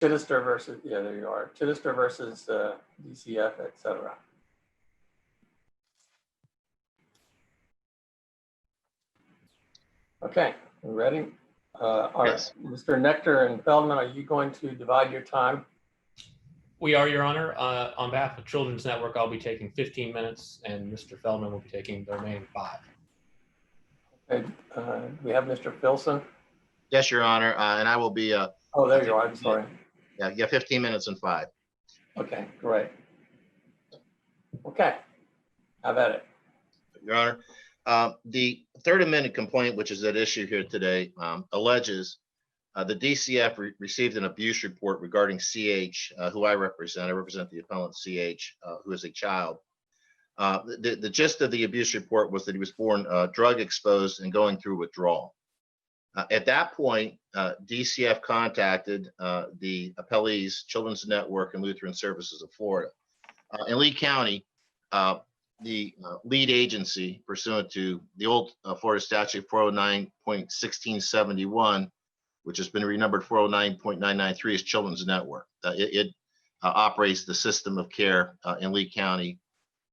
Chittister versus, yeah, there you are. Chittister versus DCF, et cetera. Okay, you ready? Yes. Mr. Nectar and Feldman, are you going to divide your time? We are, Your Honor. On behalf of Children's Network, I'll be taking 15 minutes, and Mr. Feldman will be taking the remaining 5. Okay, we have Mr. Filson. Yes, Your Honor, and I will be. Oh, there you are. I'm sorry. Yeah, 15 minutes and 5. Okay, great. Okay, have at it. Your Honor, the third amended complaint, which is at issue here today, alleges the DCF received an abuse report regarding CH, who I represent. I represent the appellant CH, who is a child. The gist of the abuse report was that he was born drug exposed and going through withdrawal. At that point, DCF contacted the appellees, Children's Network and Lutheran Services of Florida. In Lee County, the lead agency pursuant to the old Florida statute 409.1671, which has been renumbered 409.993, is Children's Network. It operates the system of care in Lee County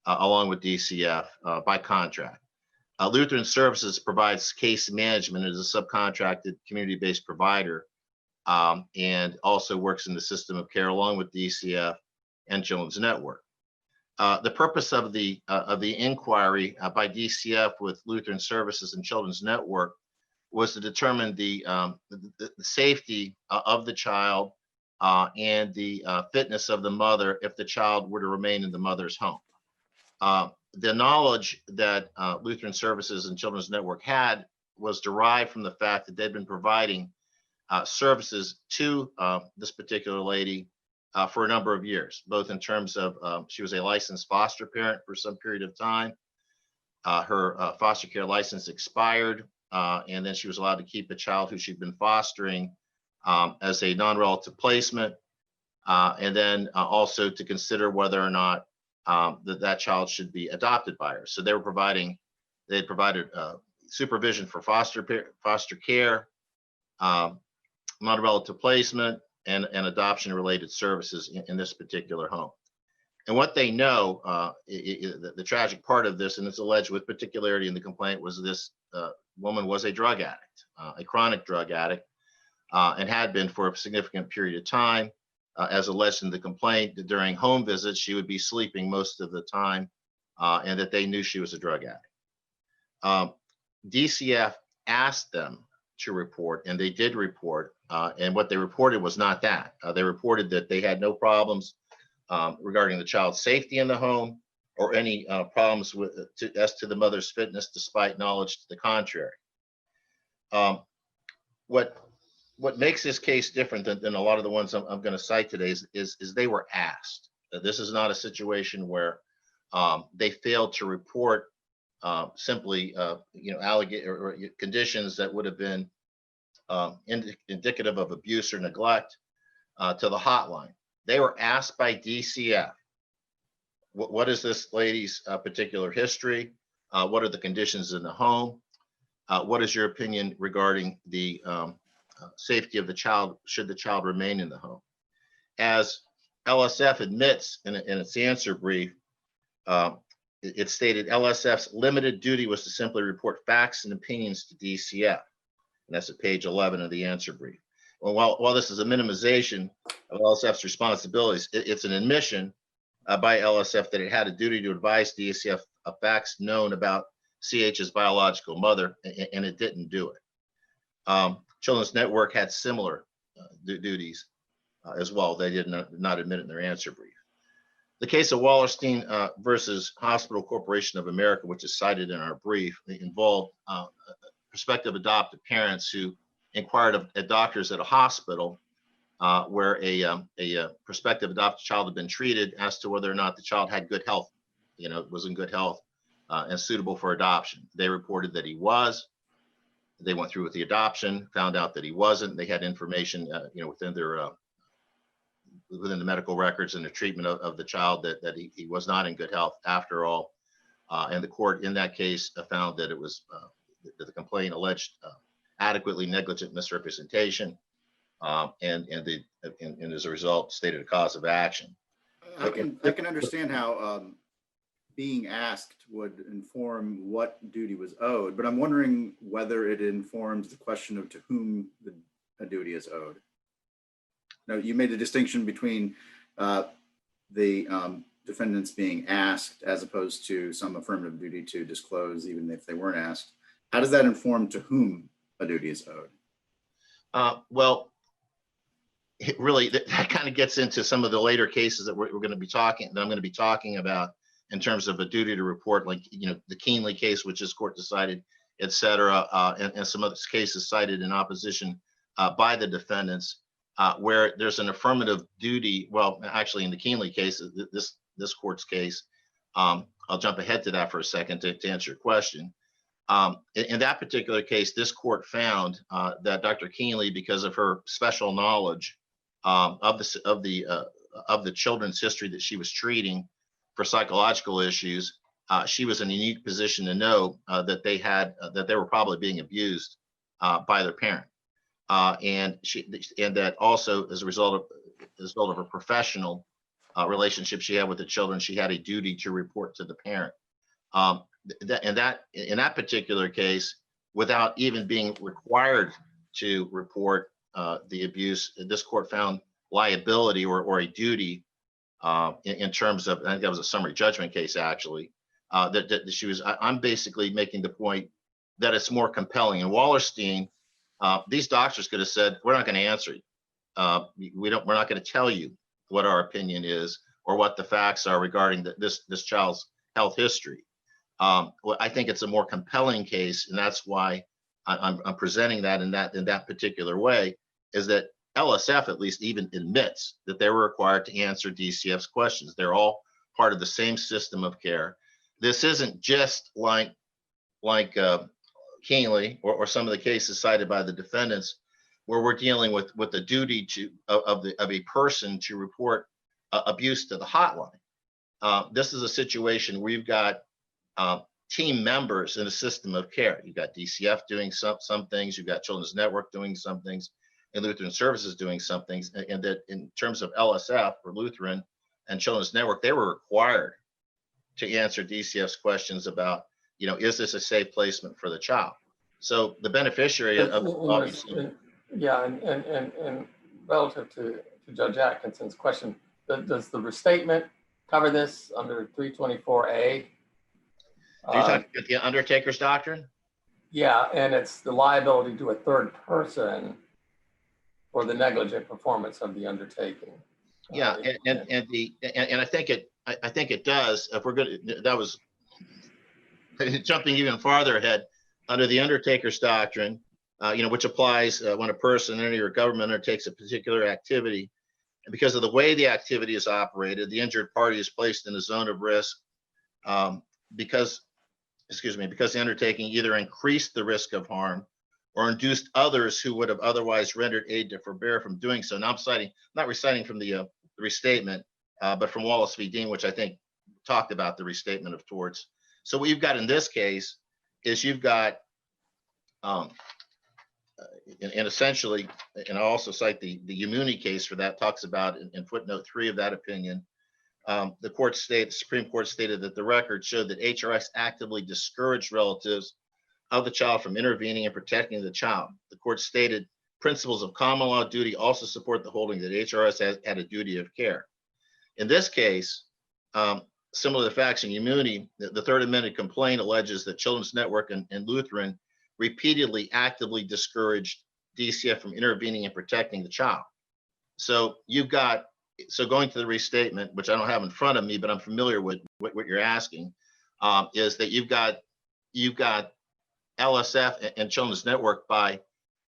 along with DCF by contract. Lutheran Services provides case management as a subcontracted community-based provider and also works in the system of care along with DCF and Children's Network. The purpose of the inquiry by DCF with Lutheran Services and Children's Network was to determine the safety of the child and the fitness of the mother if the child were to remain in the mother's home. The knowledge that Lutheran Services and Children's Network had was derived from the fact that they'd been providing services to this particular lady for a number of years, both in terms of she was a licensed foster parent for some period of time. Her foster care license expired, and then she was allowed to keep a child who she'd been fostering as a non-relative placement, and then also to consider whether or not that child should be adopted by her. So they provided supervision for foster care, non-relative placement, and adoption related services in this particular home. And what they know, the tragic part of this, and it's alleged with particularity in the complaint, was this woman was a drug addict, a chronic drug addict, and had been for a significant period of time. As alleged in the complaint, that during home visits, she would be sleeping most of the time, and that they knew she was a drug addict. DCF asked them to report, and they did report, and what they reported was not that. They reported that they had no problems regarding the child's safety in the home or any problems as to the mother's fitness, despite knowledge to the contrary. What makes this case different than a lot of the ones I'm going to cite today is they were asked. This is not a situation where they failed to report simply or conditions that would have been indicative of abuse or neglect to the hotline. They were asked by DCF, what is this lady's particular history? What are the conditions in the home? What is your opinion regarding the safety of the child should the child remain in the home? As LSF admits in its answer brief, it stated LSF's limited duty was to simply report facts and opinions to DCF. And that's at page 11 of the answer brief. Well, while this is a minimization of LSF's responsibilities, it's an admission by LSF that it had a duty to advise DCF of facts known about CH's biological mother, and it didn't do it. Children's Network had similar duties as well. They did not admit it in their answer brief. The case of Wallerstein versus Hospital Corporation of America, which is cited in our brief, involved prospective adoptive parents who inquired of doctors at a hospital where a prospective adopted child had been treated as to whether or not the child had good health, was in good health and suitable for adoption. They reported that he was. They went through with the adoption, found out that he wasn't. They had information, within the medical records and the treatment of the child that he was not in good health after all. And the court in that case found that it was that the complaint alleged adequately negligent misrepresentation. and as a result stated a cause of action. I can understand how being asked would inform what duty was owed, but I'm wondering whether it informs the question of to whom a duty is owed. Now, you made a distinction between the defendants being asked as opposed to some affirmative duty to disclose, even if they weren't asked. How does that inform to whom a duty is owed? Well, it really, that kind of gets into some of the later cases that I'm going to be talking about in terms of a duty to report, like, the Keenly case, which this court decided, et cetera, and some other cases cited in opposition by the defendants, where there's an affirmative duty. Well, actually, in the Keenly case, this court's case, I'll jump ahead to that for a second to answer your question. In that particular case, this court found that Dr. Keenly, because of her special knowledge of the children's history that she was treating for psychological issues, she was in a unique position to know that they were probably being abused by their parent, and that also as a result of her professional relationship she had with the children, she had a duty to report to the parent. In that particular case, without even being required to report the abuse, this court found liability or a duty in terms of, I think that was a summary judgment case actually, that she was. I'm basically making the point that it's more compelling. In Wallerstein, these doctors could have said, "We're not going to answer you. We're not going to tell you what our opinion is or what the facts are regarding this child's health history." Well, I think it's a more compelling case, and that's why I'm presenting that in that particular way, is that LSF at least even admits that they were required to answer DCF's questions. They're all part of the same system of care. This isn't just like Keenly or some of the cases cited by the defendants, where we're dealing with the duty of a person to report abuse to the hotline. This is a situation where you've got team members in a system of care. You've got DCF doing some things, you've got Children's Network doing some things, and Lutheran Services doing some things. And that in terms of LSF or Lutheran and Children's Network, they were required to answer DCF's questions about, is this a safe placement for the child? So the beneficiary of obviously. Yeah, and relative to Judge Atkinson's question, does the restatement cover this under 324A? Are you talking about the Undertaker's Doctrine? Yeah, and it's the liability to a third person for the negligent performance of the undertaking. Yeah, and I think it does. If we're good, that was jumping even farther ahead under the Undertaker's Doctrine, which applies when a person, entity, or government undertakes a particular activity, and because of the way the activity is operated, the injured party is placed in a zone of risk because the undertaking either increased the risk of harm or induced others who would have otherwise rendered aid to forbear from doing so. Now I'm not reciting from the restatement, but from Wallace v. Dean, which I think talked about the restatement of torts. So what you've got in this case is you've got, and essentially, and I also cite the Umuni case for that, talks about in footnote 3 of that opinion, the Supreme Court stated that the record showed that HRS actively discouraged relatives of the child from intervening and protecting the child. The court stated principles of common law duty also support the holding that HRS had a duty of care. In this case, similar to the facts in Umuni, the third amended complaint alleges that Children's Network and Lutheran repeatedly actively discouraged DCF from intervening and protecting the child. So going to the restatement, which I don't have in front of me, but I'm familiar with what you're asking, is that you've got LSF and Children's Network by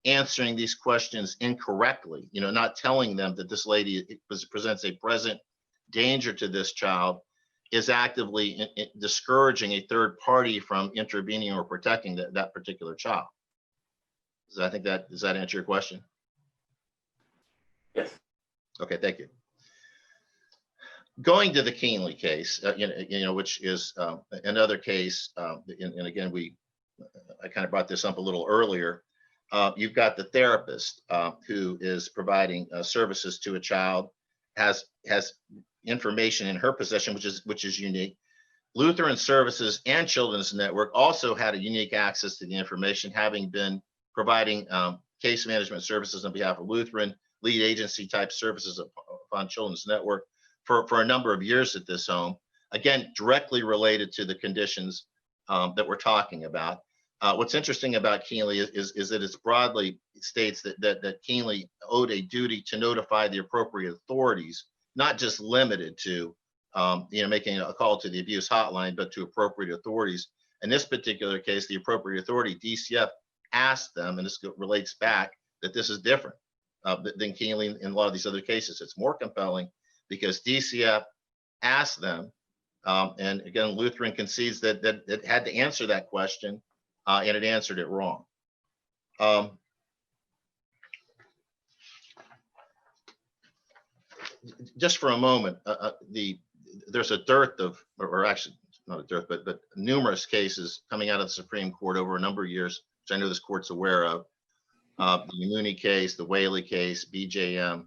answering these questions incorrectly, not telling them that this lady presents a present danger to this child, is actively discouraging a third party from intervening or protecting that particular child. Does that answer your question? Yes. Okay, thank you. Going to the Keenly case, which is another case, and again, I kind of brought this up a little earlier. You've got the therapist who is providing services to a child, has information in her possession, which is unique. Lutheran Services and Children's Network also had a unique access to the information, having been providing case management services on behalf of Lutheran, lead agency type services upon Children's Network for a number of years at this home. Again, directly related to the conditions that we're talking about. What's interesting about Keenly is that it's broadly states that Keenly owed a duty to notify the appropriate authorities, not just limited to making a call to the abuse hotline, but to appropriate authorities. In this particular case, the appropriate authority, DCF, asked them, and this relates back, that this is different than Keenly in a lot of these other cases. It's more compelling because DCF asked them, and again, Lutheran concedes that it had to answer that question, and it answered it wrong. Just for a moment, there's a dearth of, or actually not a dearth, but numerous cases coming out of the Supreme Court over a number of years, which I know this court's aware of. The Mooney case, the Whaley case, BJM,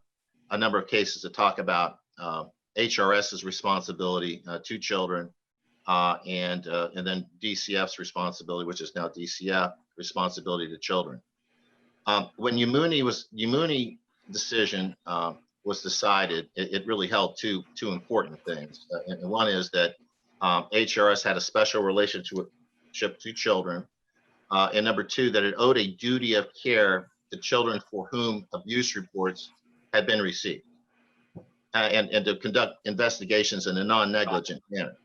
a number of cases that talk about HRS's responsibility to children, and then DCF's responsibility, which is now DCF, responsibility to children. When Mooney decision was decided, it really held two important things. And one is that HRS had a special relationship to children. And number two, that it owed a duty of care to children for whom abuse reports had been received, and to conduct investigations in a non-negligent manner.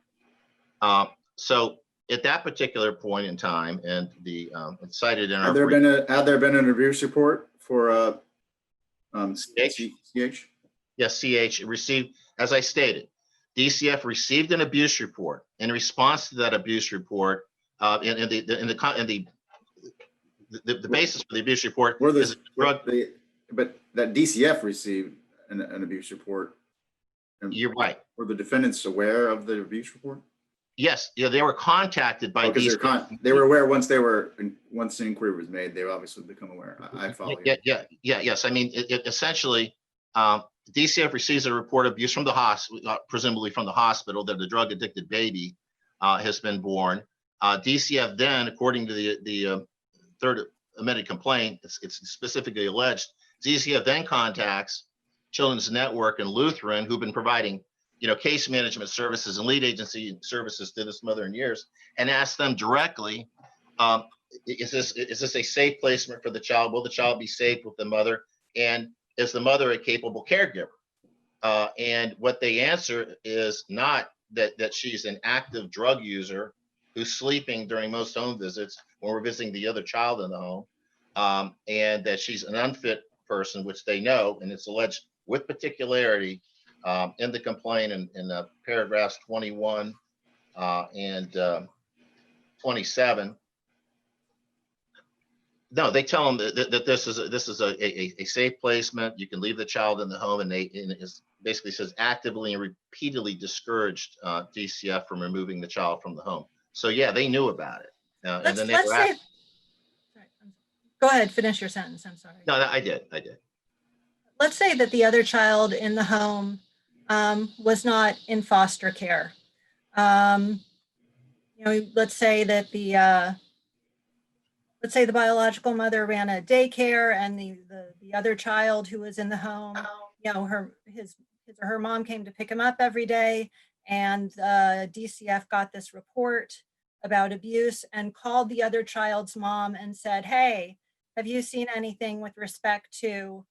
So at that particular point in time, and it's cited in our had there been an abuse report for CH? Yes, CH received, as I stated, DCF received an abuse report. In response to that abuse report, the basis for the abuse report is drug. But that DCF received an abuse report. You're right. Were the defendants aware of the abuse report? Yes, yeah, they were contacted by DCF. They were aware once the inquiry was made. They obviously become aware. I follow you. Yes. I mean, it essentially, DCF receives a report of abuse from the hospital, presumably from the hospital, that the drug-addicted baby has been born. DCF then, according to the third amended complaint, it's specifically alleged, DCF then contacts Children's Network and Lutheran, who've been providing case management services and lead agency services to this mother in years, and ask them directly, is this a safe placement for the child? Will the child be safe with the mother? And is the mother a capable caregiver? And what they answer is not that she's an active drug user who's sleeping during most home visits when we're visiting the other child in the home, and that she's an unfit person, which they know, and it's alleged with particularity in the complaint in paragraphs 21 and 27. No, they tell them that this is a safe placement. You can leave the child in the home, and it basically says actively and repeatedly discouraged DCF from removing the child from the home. So yeah, they knew about it. And then they were asked. Go ahead, finish your sentence. I'm sorry. No, I did. Let's say that the other child in the home was not in foster care. Let's say that the biological mother ran a daycare, and the other child who was in the home, her mom came to pick him up every day, and DCF got this report about abuse and called the other child's mom and said, "Hey, have you seen anything with respect to,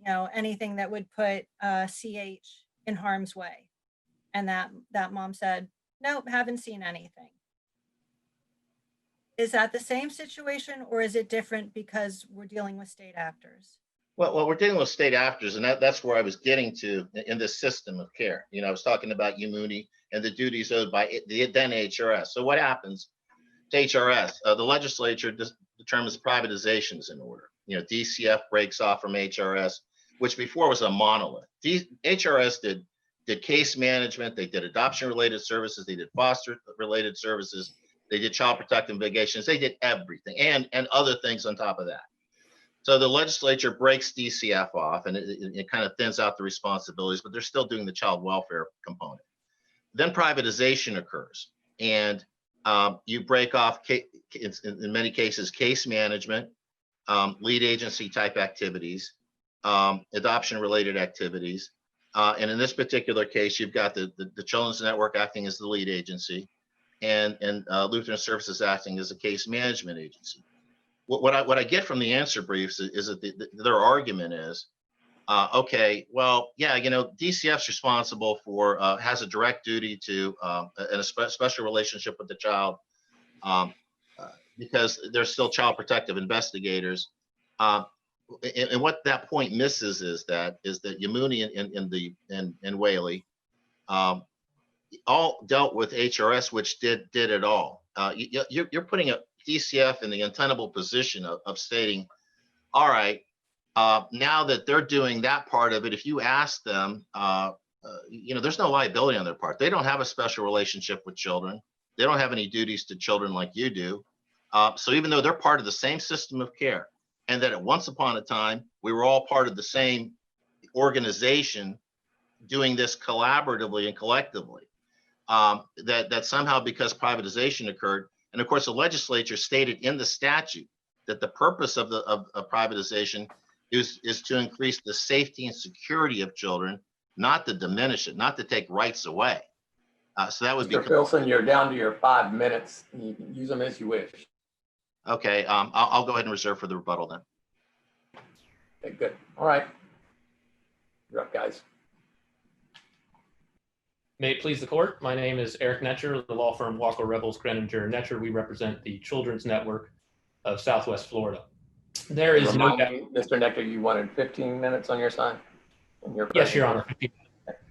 anything that would put CH in harm's way?" And that mom said, "Nope, haven't seen anything." Is that the same situation, or is it different because we're dealing with state actors? Well, we're dealing with state actors, and that's where I was getting to in this system of care. I was talking about Mooney and the duties owed by the then HRS. So what happens to HRS? The legislature determines privatization is in order. DCF breaks off from HRS, which before was a monolith. HRS did case management, they did adoption-related services, they did foster-related services, they did child protective investigations, they did everything, and other things on top of that. So the legislature breaks DCF off, and it kind of thins out the responsibilities, but they're still doing the child welfare component. Then privatization occurs, and you break off, in many cases, case management, lead agency type activities, adoption related activities. And in this particular case, you've got the Children's Network acting as the lead agency, and Lutheran Services acting as a case management agency. What I get from the answer briefs is that their argument is, okay, well, yeah, DCF's responsible for, has a direct duty to, and a special relationship with the child, because they're still child protective investigators. And what that point misses is that Yamuni and Whaley all dealt with HRS, which did it all. You're putting a DCF in the untenable position of stating, all right, now that they're doing that part of it, if you ask them, there's no liability on their part. They don't have a special relationship with children. They don't have any duties to children like you do. So even though they're part of the same system of care, and that at once upon a time, we were all part of the same organization doing this collaboratively and collectively, that somehow, because privatization occurred, and of course the legislature stated in the statute that the purpose of privatization is to increase the safety and security of children, not to diminish it, not to take rights away. So that would be. Mr. Filson, you're down to your 5 minutes. You can use them as you wish. Okay, I'll go ahead and reserve for the rebuttal then. Okay, good. All right. You're up, guys. May it please the court. My name is Eric Netcher, the law firm Walker Rebels, Greninger & Netcher. We represent the Children's Network of Southwest Florida. There is no doubt. Mr. Netcher, you wanted 15 minutes on your side? Yes, Your Honor. 15 minutes.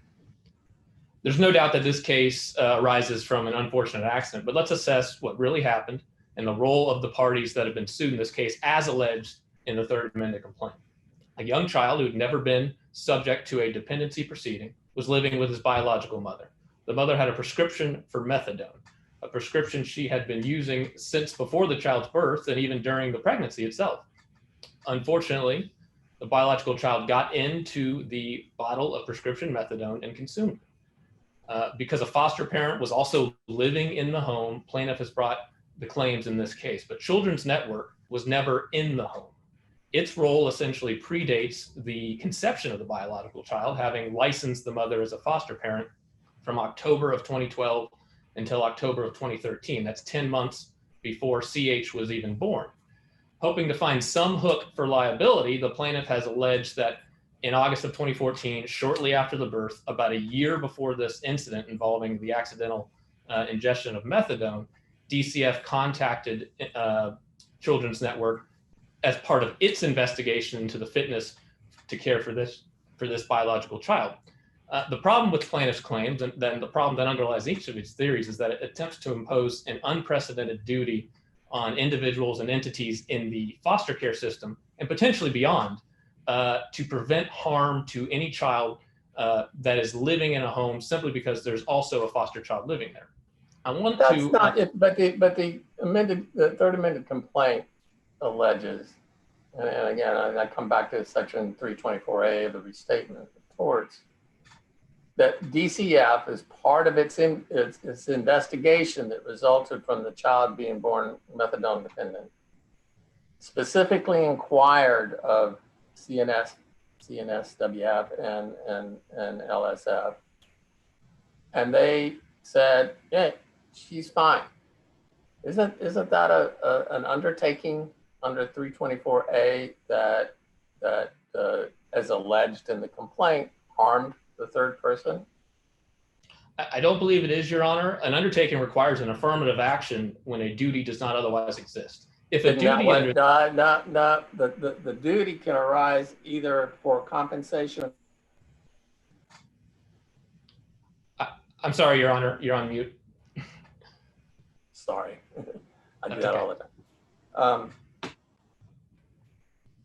There's no doubt that this case arises from an unfortunate accident, but let's assess what really happened and the role of the parties that have been sued in this case as alleged in the third amended complaint. A young child who had never been subject to a dependency proceeding was living with his biological mother. The mother had a prescription for methadone, a prescription she had been using since before the child's birth and even during the pregnancy itself. Unfortunately, the biological child got into the bottle of prescription methadone and consumed it. Because a foster parent was also living in the home, plaintiff has brought the claims in this case, but Children's Network was never in the home. Its role essentially predates the conception of the biological child, having licensed the mother as a foster parent from October of 2012 until October of 2013. That's 10 months before CH was even born. Hoping to find some hook for liability, the plaintiff has alleged that in August of 2014, shortly after the birth, about a year before this incident involving the accidental ingestion of methadone, DCF contacted Children's Network as part of its investigation into the fitness to care for this biological child. The problem with plaintiff's claims, and then the problem that underlies each of its theories, is that it attempts to impose an unprecedented duty on individuals and entities in the foster care system and potentially beyond to prevent harm to any child that is living in a home simply because there's also a foster child living there. That's not it, but the third amended complaint alleges, and again, I come back to section 324A of the restatement of torts, that DCF, as part of its investigation that resulted from the child being born methadone dependent, specifically inquired of CNSWF and LSF, and they said, "Hey, she's fine." Isn't that an undertaking under 324A that as alleged in the complaint, harmed the third person? I don't believe it is, Your Honor. An undertaking requires an affirmative action when a duty does not otherwise exist. If a duty the duty can arise either for compensation. I'm sorry, Your Honor, you're on mute. Sorry, I do That's that okay. all the time.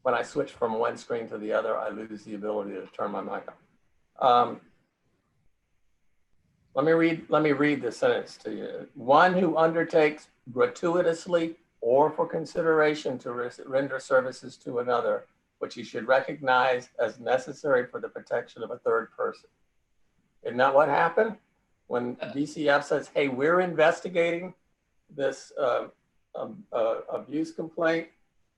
When I switch from one screen to the other, I lose the ability to turn my mic on. Let me read the sentence to you. One who undertakes gratuitously or for consideration to render services to another, which he should recognize as necessary for the protection of a third person. Isn't that what happened? When DCF says, hey, we're investigating this abuse complaint,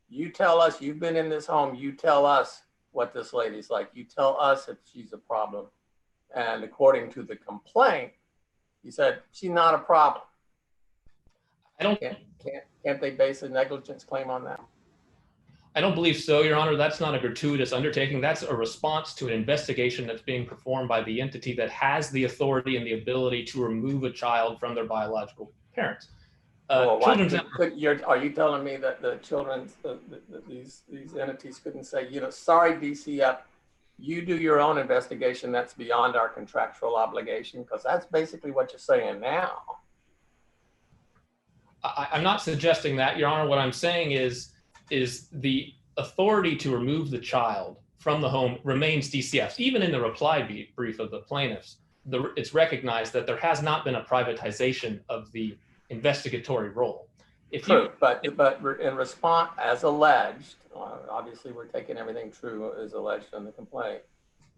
you tell us, you've been in this home, you tell us what this lady's like. You tell us if she's a problem. And according to the complaint, he said, she's not a problem. Can't they base a negligence claim on that? I don't believe so, Your Honor. That's not a gratuitous undertaking. That's a response to an investigation that's being performed by the entity that has the authority and the ability to remove a child from their biological parents. Are you telling me that the children's, these entities couldn't say, you know, sorry, DCF, you do your own investigation, that's beyond our contractual obligation? Because that's basically what you're saying now. I'm not suggesting that, Your Honor. What I'm saying is the authority to remove the child from the home remains DCF's. Even in the reply brief of the plaintiffs, it's recognized that there has not been a privatization of the investigatory role. But in response, as alleged, obviously we're taking everything true as alleged in the complaint.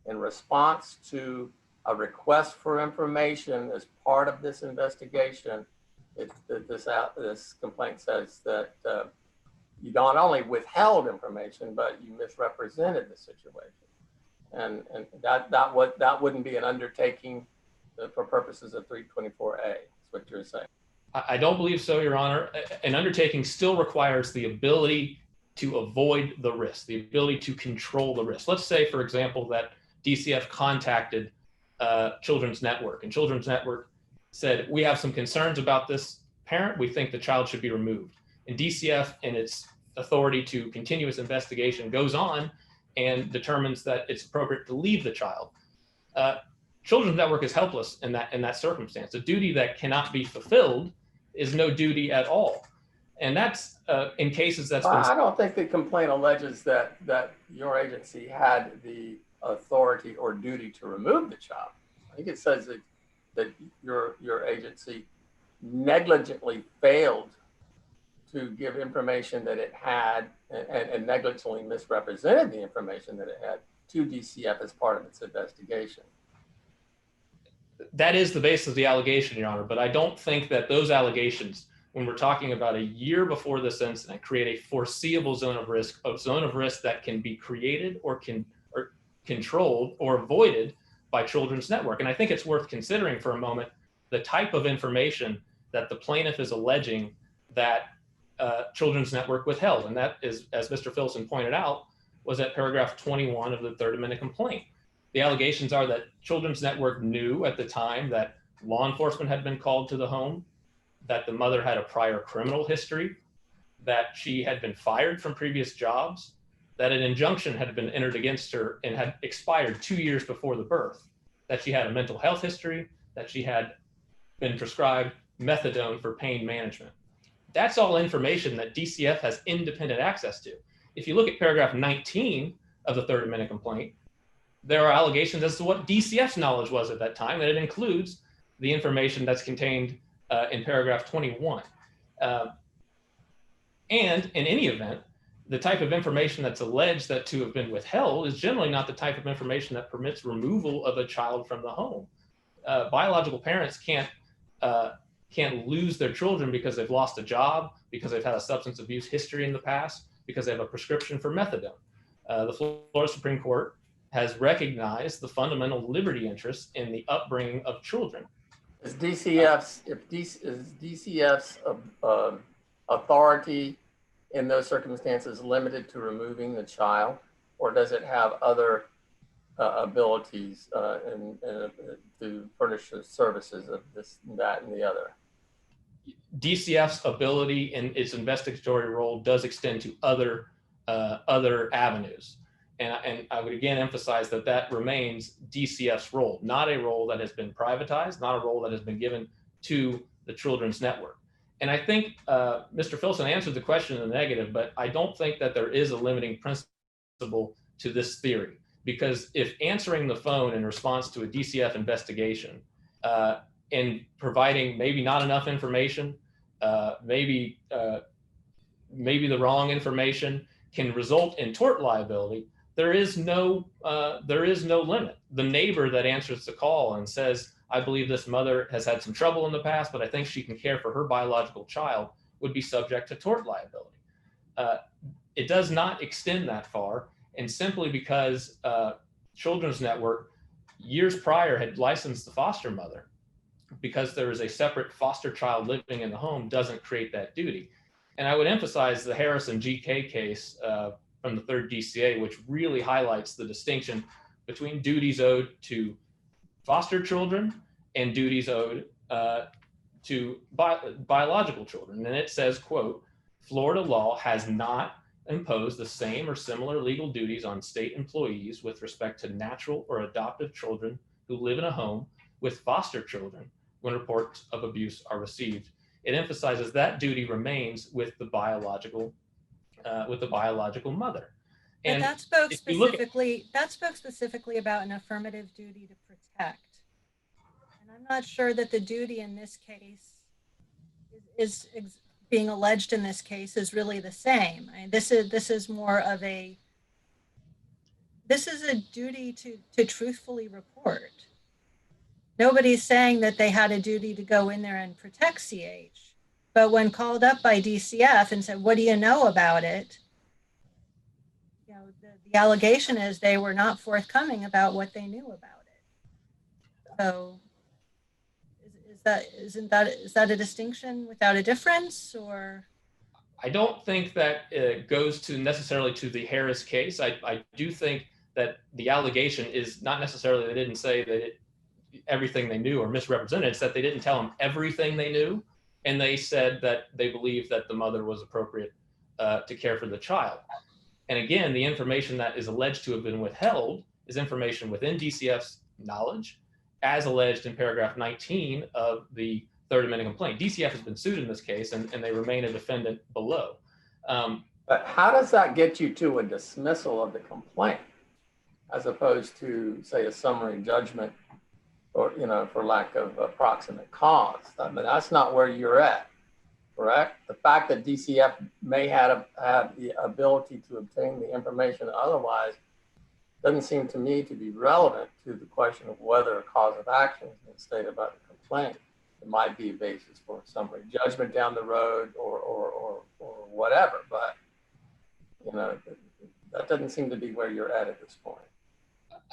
In response to a request for information as part of this investigation, this complaint says that you not only withheld information, but you misrepresented the situation, and that wouldn't be an undertaking for purposes of 324A. That's what you're saying. I don't believe so, Your Honor. An undertaking still requires the ability to avoid the risk, the ability to control the risk. Let's say, for example, that DCF contacted Children's Network, and Children's Network said, we have some concerns about this parent. We think the child should be removed. And DCF, in its authority to continue its investigation, goes on and determines that it's appropriate to leave the child. Children's Network is helpless in that circumstance. A duty that cannot be fulfilled is no duty at all. And that's in cases that's been... I don't think the complaint alleges that your agency had the authority or duty to remove the child. I think it says that your agency negligently failed to give information that it had and negligently misrepresented the information that it had to DCF as part of its investigation. That is the basis of the allegation, Your Honor, but I don't think that those allegations, when we're talking about a year before this incident, create a foreseeable zone of risk, a zone of risk that can be created or controlled or avoided by Children's Network. And I think it's worth considering for a moment the type of information that the plaintiff is alleging that Children's Network withheld. And that is, as Mr. Filson pointed out, was at paragraph 21 of the third amendment complaint. The allegations are that Children's Network knew at the time that law enforcement had been called to the home, that the mother had a prior criminal history, that she had been fired from previous jobs, that an injunction had been entered against her and had expired 2 years before the birth, that she had a mental health history, that she had been prescribed methadone for pain management. That's all information that DCF has independent access to. If you look at paragraph 19 of the third amendment complaint, there are allegations as to what DCF's knowledge was at that time, and it includes the information that's contained in paragraph 21. And in any event, the type of information that's alleged that to have been withheld is generally not the type of information that permits removal of a child from the home. Biological parents can't lose their children because they've lost a job, because they've had a substance abuse history in the past, because they have a prescription for methadone. The Florida Supreme Court has recognized the fundamental liberty interest in the upbringing of children. Is DCF's authority in those circumstances limited to removing the child, or does it have other abilities to furnish the services of this, that, and the other? DCF's ability in its investigatory role does extend to other avenues. And I would again emphasize that remains DCF's role, not a role that has been privatized, not a role that has been given to the Children's Network. And I think Mr. Filson answered the question in the negative, but I don't think that there is a limiting principle to this theory, because if answering the phone in response to a DCF investigation and providing maybe not enough information, maybe maybe the wrong information can result in tort liability, there is no limit. The neighbor that answers the call and says, I believe this mother has had some trouble in the past, but I think she can care for her biological child, would be subject to tort liability. It does not extend that far. And simply because Children's Network years prior had licensed the foster mother, because there is a separate foster child living in the home, doesn't create that duty. And I would emphasize the Harris and GK case from the 3rd DCA, which really highlights the distinction between duties owed to foster children and duties owed to biological children. And it says, quote, Florida law has not imposed the same or similar legal duties on state employees with respect to natural or adoptive children who live in a home with foster children when reports of abuse are received. It emphasizes that duty remains with the biological mother. And that spoke specifically about an affirmative duty to protect. And I'm not sure that the duty in this case is being alleged in this case is really the same. I mean, this is more of a duty to truthfully report. Nobody's saying that they had a duty to go in there and protect CH, but when called up by DCF and said, what do you know about it? You know, the allegation is they were not forthcoming about what they knew about it. So is that a distinction without a difference, or? I don't think that it goes to necessarily to the Harris case. I do think that the allegation is not necessarily they didn't say that everything they knew or misrepresented. It's that they didn't tell them everything they knew, and they said that they believed that the mother was appropriate to care for the child. And again, the information that is alleged to have been withheld is information within DCF's knowledge, as alleged in paragraph 19 of the 3rd amendment complaint. DCF has been sued in this case, and they remain a defendant below. But how does that get you to a dismissal of the complaint as opposed to, say, a summary judgment, or, you know, for lack of approximate cause? I mean, that's not where you're at, correct? The fact that DCF may have the ability to obtain the information otherwise doesn't seem to me to be relevant to the question of whether a cause of action has been stated by the complaint. It might be a basis for summary judgment down the road or whatever, but, you know, that doesn't seem to be where you're at this point.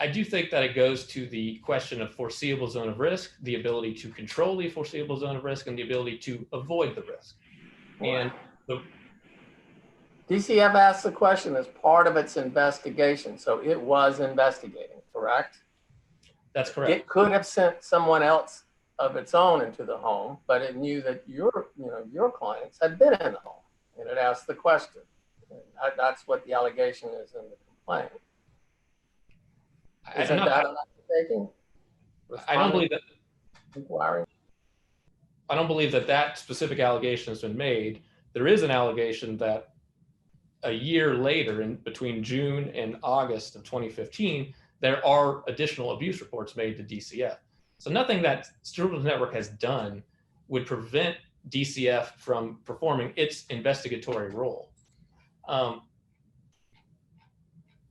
I do think that it goes to the question of foreseeable zone of risk, the ability to control the foreseeable zone of risk, and the ability to avoid the risk. And the DCF asked the question as part of its investigation, so it was investigating, correct? That's correct. It could have sent someone else of its own into the home, but it knew that your clients had been in the home, and it asked the question. And that's what the allegation is in the complaint. Isn't that an undertaking? I don't believe that. Inquiry? I don't believe that that specific allegation has been made. There is an allegation that a year later, in between June and August of 2015, there are additional abuse reports made to DCF. So nothing that Children's Network has done would prevent DCF from performing its investigatory role.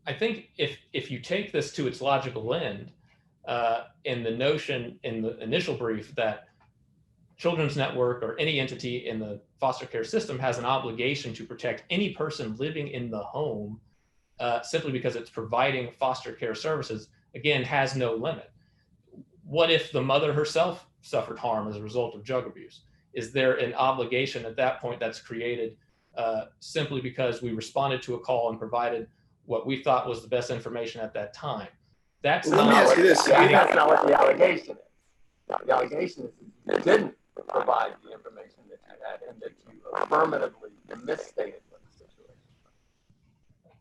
I think if you take this to its logical end, in the notion in the initial brief that Children's Network or any entity in the foster care system has an obligation to protect any person living in the home simply because it's providing foster care services, again, has no limit. What if the mother herself suffered harm as a result of drug abuse? Is there an obligation at that point that's created simply because we responded to a call and provided what we thought was the best information at that time? That's Let me ask you this. That's not what the allegation is. The allegation is that you didn't provide the information that you had and that you affirmatively misstated what the situation was.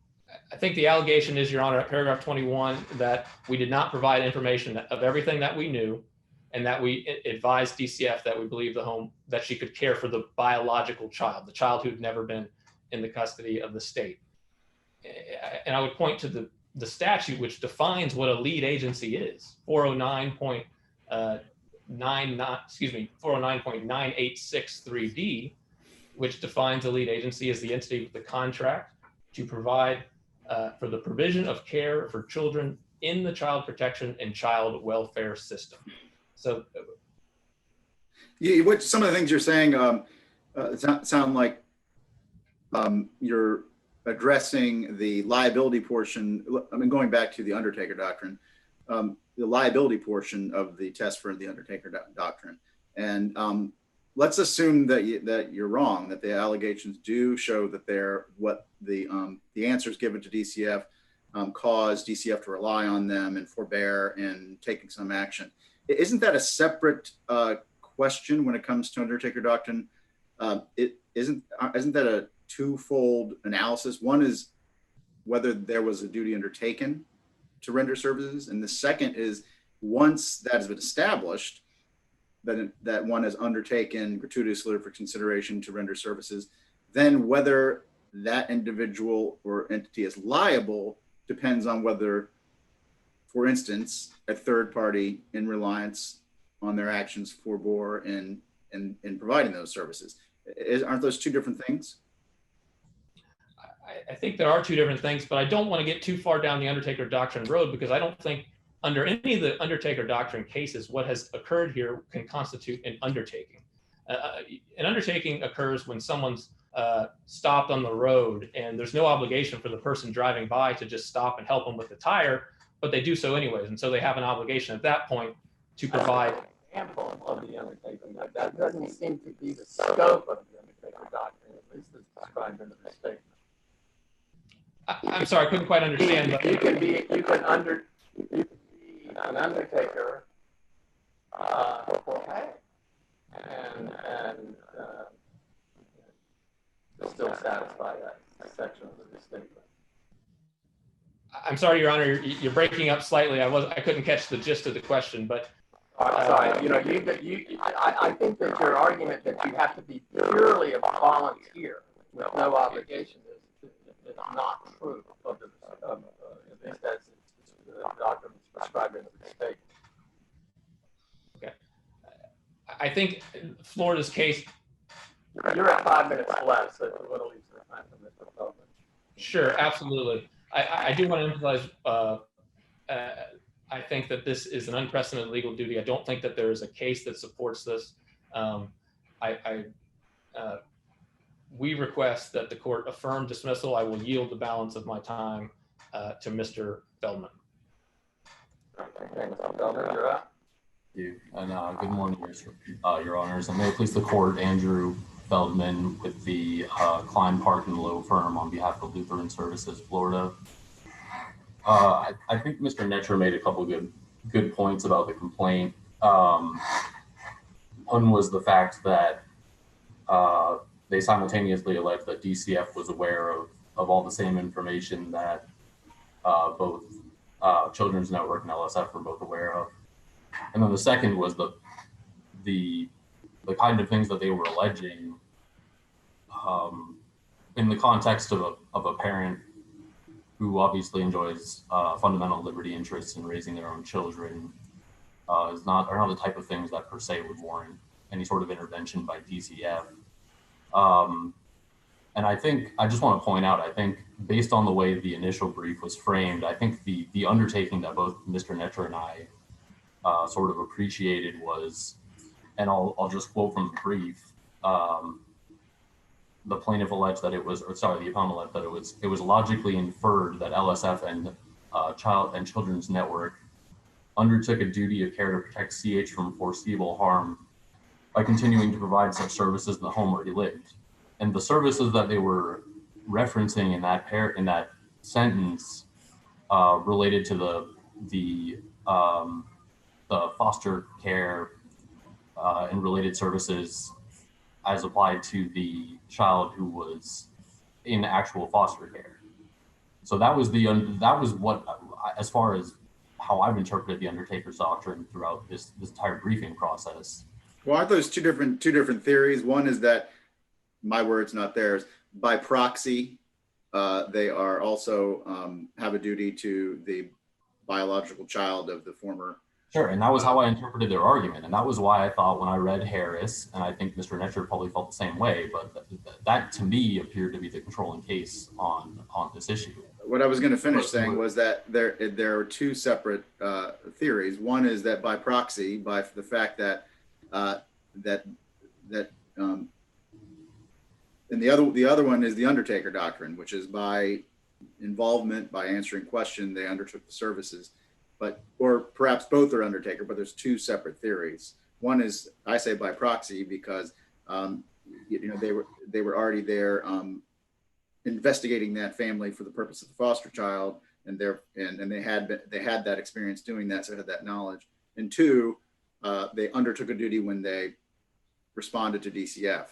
I think the allegation is, Your Honor, at paragraph 21, that we did not provide information of everything that we knew, and that we advised DCF that we believe the home, that she could care for the biological child, the child who'd never been in the custody of the state. And I would point to the statute which defines what a lead agency is, 409.986.3D, which defines a lead agency as the entity with the contract to provide for the provision of care for children in the child protection and child welfare system. So What some of the things you're saying sound like you're addressing the liability portion. I mean, going back to the Undertaker doctrine, the liability portion of the test for the Undertaker doctrine. And let's assume that you're wrong, that the allegations do show that what the answers given to DCF caused DCF to rely on them and forbear in taking some action. Isn't that a separate question when it comes to Undertaker doctrine? Isn't that a twofold analysis? One is whether there was a duty undertaken to render services, and the second is once that has been established, that one has undertaken gratuitously for consideration to render services, then whether that individual or entity is liable depends on whether, for instance, a third party in reliance on their actions forbore in providing those services. Aren't those two different things? I think there are two different things, but I don't want to get too far down the Undertaker doctrine road, because I don't think under any of the Undertaker doctrine cases, what has occurred here can constitute an undertaking. An undertaking occurs when someone's stopped on the road and there's no obligation for the person driving by to just stop and help them with the tire, but they do so anyways. And so they have an obligation at that point to provide. Example of the Undertaker, that doesn't seem to be the scope of the Undertaker doctrine, at least as described in the statement. I'm sorry, I couldn't quite understand. But You can be an undertaker for pay, and still satisfy that section of the statement. I'm sorry, Your Honor, you're breaking up slightly. I couldn't catch the gist of the question, but. Sorry, I think that your argument that you have to be purely a volunteer with no obligation is not true of at least as the doctrine prescribed in the state. Okay. I think Florida's case. You're at 5 minutes left, so it'll leave some time for Mr. Feldman. Sure, absolutely. I do want to emphasize, I think that this is an unprecedented legal duty. I don't think that there is a case that supports this. We request that the court affirm dismissal. I will yield the balance of my time to Mr. Feldman. Okay, Mr. Feldman, you're up. Thank you. And good morning, Your Honors. And may it please the court, Andrew Feldman with the Klein Park and Lowe firm on behalf of Lutheran Services, Florida. I think Mr. Netcher made a couple of good points about the complaint. One was the fact that they simultaneously alleged that DCF was aware of all the same information that both Children's Network and LSF were both aware of. And then the second was the kind of things that they were alleging in the context of a parent who obviously enjoys fundamental liberty interests in raising their own children are not the type of things that per se would warrant any sort of intervention by DCF. And I think I just want to point out, I think based on the way the initial brief was framed, I think the undertaking that both Mr. Netcher and I sort of appreciated was, and I'll just quote from the brief, the plaintiff alleged that the appellant alleged that it was logically inferred that LSF and Child and Children's Network undertook a duty of care to protect CH from foreseeable harm by continuing to provide such services in the home where he lived. And the services that they were referencing in that sentence related to the foster care and related services as applied to the child who was in actual foster care. So that was what, as far as how I've interpreted the Undertaker's doctrine throughout this entire briefing process. Well, aren't those two different theories? One is that, my words, not theirs, by proxy, they are also have a duty to the biological child of the former Sure, and that was how I interpreted their argument, and that was why I thought when I read Harris, and I think Mr. Netcher probably felt the same way, but that to me appeared to be the controlling case on this issue. What I was going to finish saying was that there are two separate theories. One is that by proxy, by the fact that and the other one is the undertaker doctrine, which is by involvement, by answering question, they undertook the services. But, or perhaps both are undertaker, but there's two separate theories. One is, I say by proxy because they were already there investigating that family for the purpose of the foster child, and they had that experience doing that, so they had that knowledge. And two, they undertook a duty when they responded to DCF.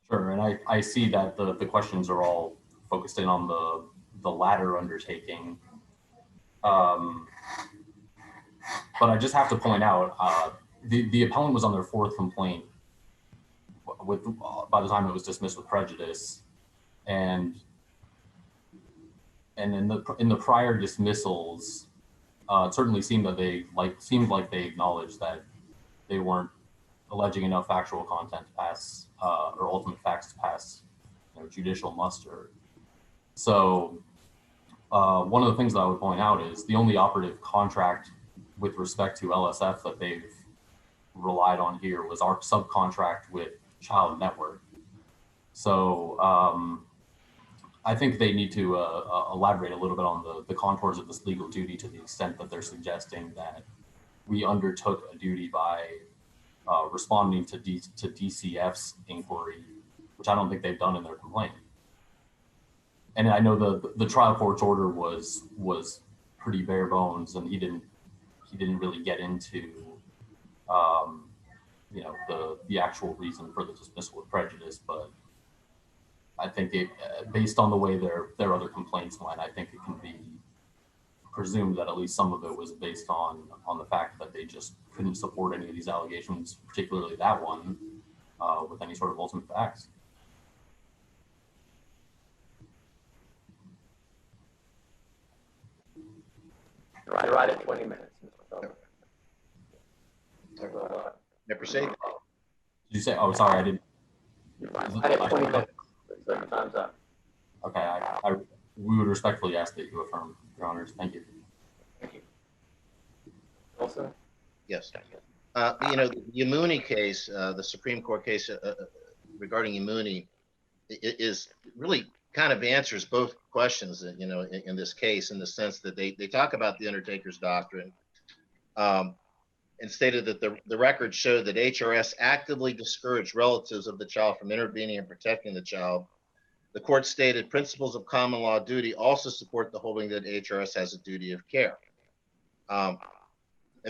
Sure, and I see that the questions are all focused in on the latter undertaking. But I just have to point out, the appellant was on their fourth complaint by the time it was dismissed with prejudice, and in the prior dismissals, it certainly seemed that they acknowledged that they weren't alleging enough factual content to pass or ultimate facts to pass judicial muster. So one of the things that I would point out is the only operative contract with respect to LSF that they've relied on here was our subcontract with Child Network. So I think they need to elaborate a little bit on the contours of this legal duty to the extent that they're suggesting that we undertook a duty by responding to DCF's inquiry, which I don't think they've done in their complaint. And I know the trial court's order was pretty bare bones, and he didn't really get into the actual reason for the dismissal with prejudice. But I think based on the way their other complaints went, I think it can be presumed that at least some of it was based on the fact that they just couldn't support any of these allegations, particularly that one, with any sort of ultimate facts. Right at 20 minutes. May I proceed? Did you say? Oh, sorry, I didn't. I have 20 minutes. So your time's up. Okay, we would respectfully ask that you affirm, Your Honors. Thank you. Thank you. Also? Yes. The Yamuni case, the Supreme Court case regarding Yamuni, is really kind of answers both questions, in this case, in the sense that they talk about the Undertaker's doctrine, and stated that the records show that HRS actively discouraged relatives of the child from intervening and protecting the child. The court stated principles of common law duty also support the holding that HRS has a duty of care. In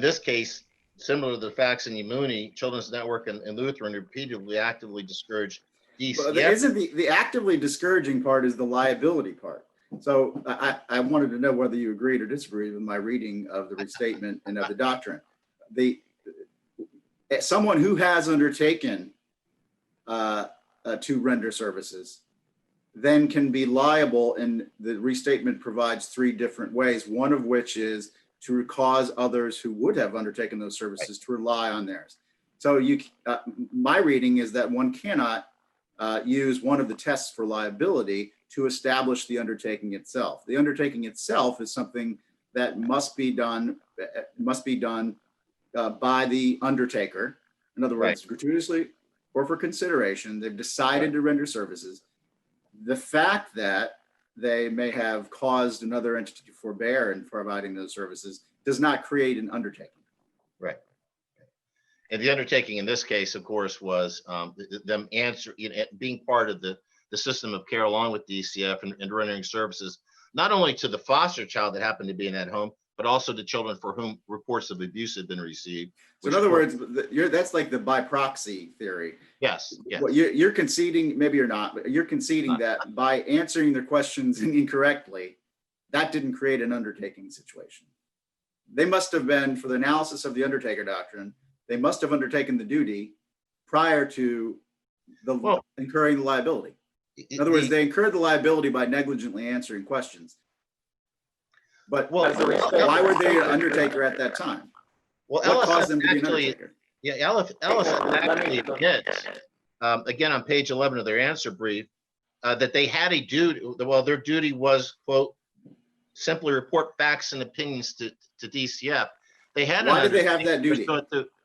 this case, similar to the facts in Yamuni, Children's Network and Lutheran repeatedly actively discouraged DCF. Well, isn't the actively discouraging part is the liability part. So I wanted to know whether you agreed or disagreed with my reading of the restatement and of the doctrine. Someone who has undertaken to render services then can be liable, and the restatement provides three different ways, one of which is to cause others who would have undertaken those services to rely on theirs. So my reading is that one cannot use one of the tests for liability to establish the undertaking itself. The undertaking itself is something that must be done by the undertaker. In other words, gratuitously or for consideration, they've decided to render services. The fact that they may have caused another entity to forbear in providing those services does not create an undertaking. Right. And the undertaking in this case, of course, was them being part of the system of care along with DCF and rendering services, not only to the foster child that happened to be in that home, but also to children for whom reports of abuse had been received. So in other words, that's like the by proxy theory. Yes. Well, you're conceding, maybe you're not, but you're conceding that by answering their questions incorrectly, that didn't create an undertaking situation. They must have been, for the analysis of the Undertaker doctrine, they must have undertaken the duty prior to incurring the liability. In other words, they incurred the liability by negligently answering questions. But Well, why were they an undertaker at that time? Well, What caused them to be an actually, undertaker? yeah, Ellis actually admits, again, on page 11 of their answer brief, that they had a duty. Well, their duty was, quote, simply report facts and opinions to DCF. They had. Why did they have that duty?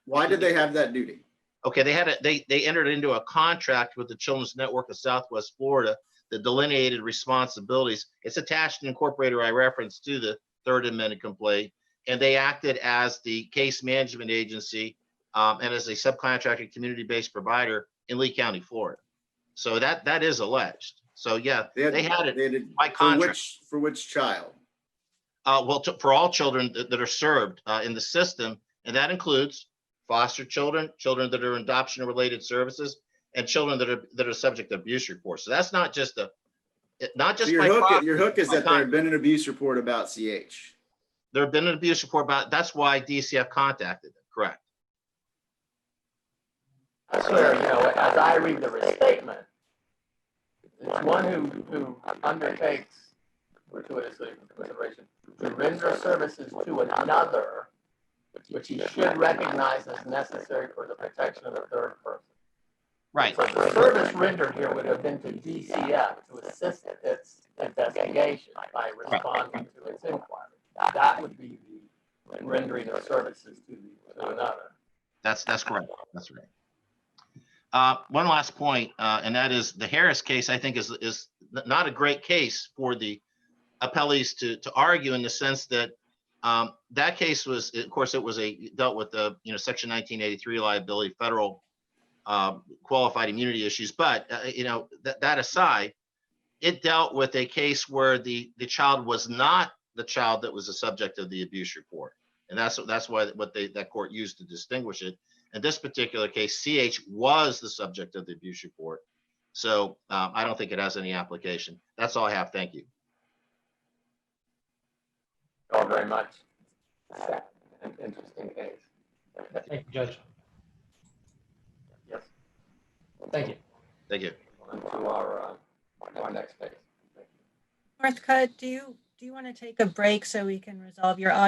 Why did they have that duty? Okay, they entered into a contract with the Children's Network of Southwest Florida that delineated responsibilities. It's attached and incorporated by reference to the third amendment complaint, and they acted as the case management agency and as a subcontracted community-based provider in Lee County, Florida. So that is alleged. So yeah, they had it by contract. For which child? Well, for all children that are served in the system, and that includes foster children, children that are in adoption related services, and children that are subject to abuse reports. So that's not just Your hook is that there had been an abuse report about CH. There had been an abuse report about. That's why DCF contacted them. Correct. That's clear. As I read the restatement, it's one who undertakes gratuitously consideration to render services to another, which he should recognize as necessary for the protection of the third person. Right. So the service rendered here would have been to DCF to assist its investigation by responding to its inquiry. That would be the rendering of services to another. That's correct. That's right. One last point, and that is the Harris case. I think is not a great case for the appellees to argue, in the sense that that case was, of course, it was dealt with the Section 1983 liability, federal qualified immunity issues. But that aside, it dealt with a case where the child was not the child that was the subject of the abuse report, and that's why that court used to distinguish it. In this particular case, CH was the subject of the abuse report, so I don't think it has any application. That's all I have. Thank you. Oh, very much. An interesting case. Thank you, Judge. Yes. Thank you. Thank you. On to our next case. Northcutt, do you want to take a break so we can resolve your audio?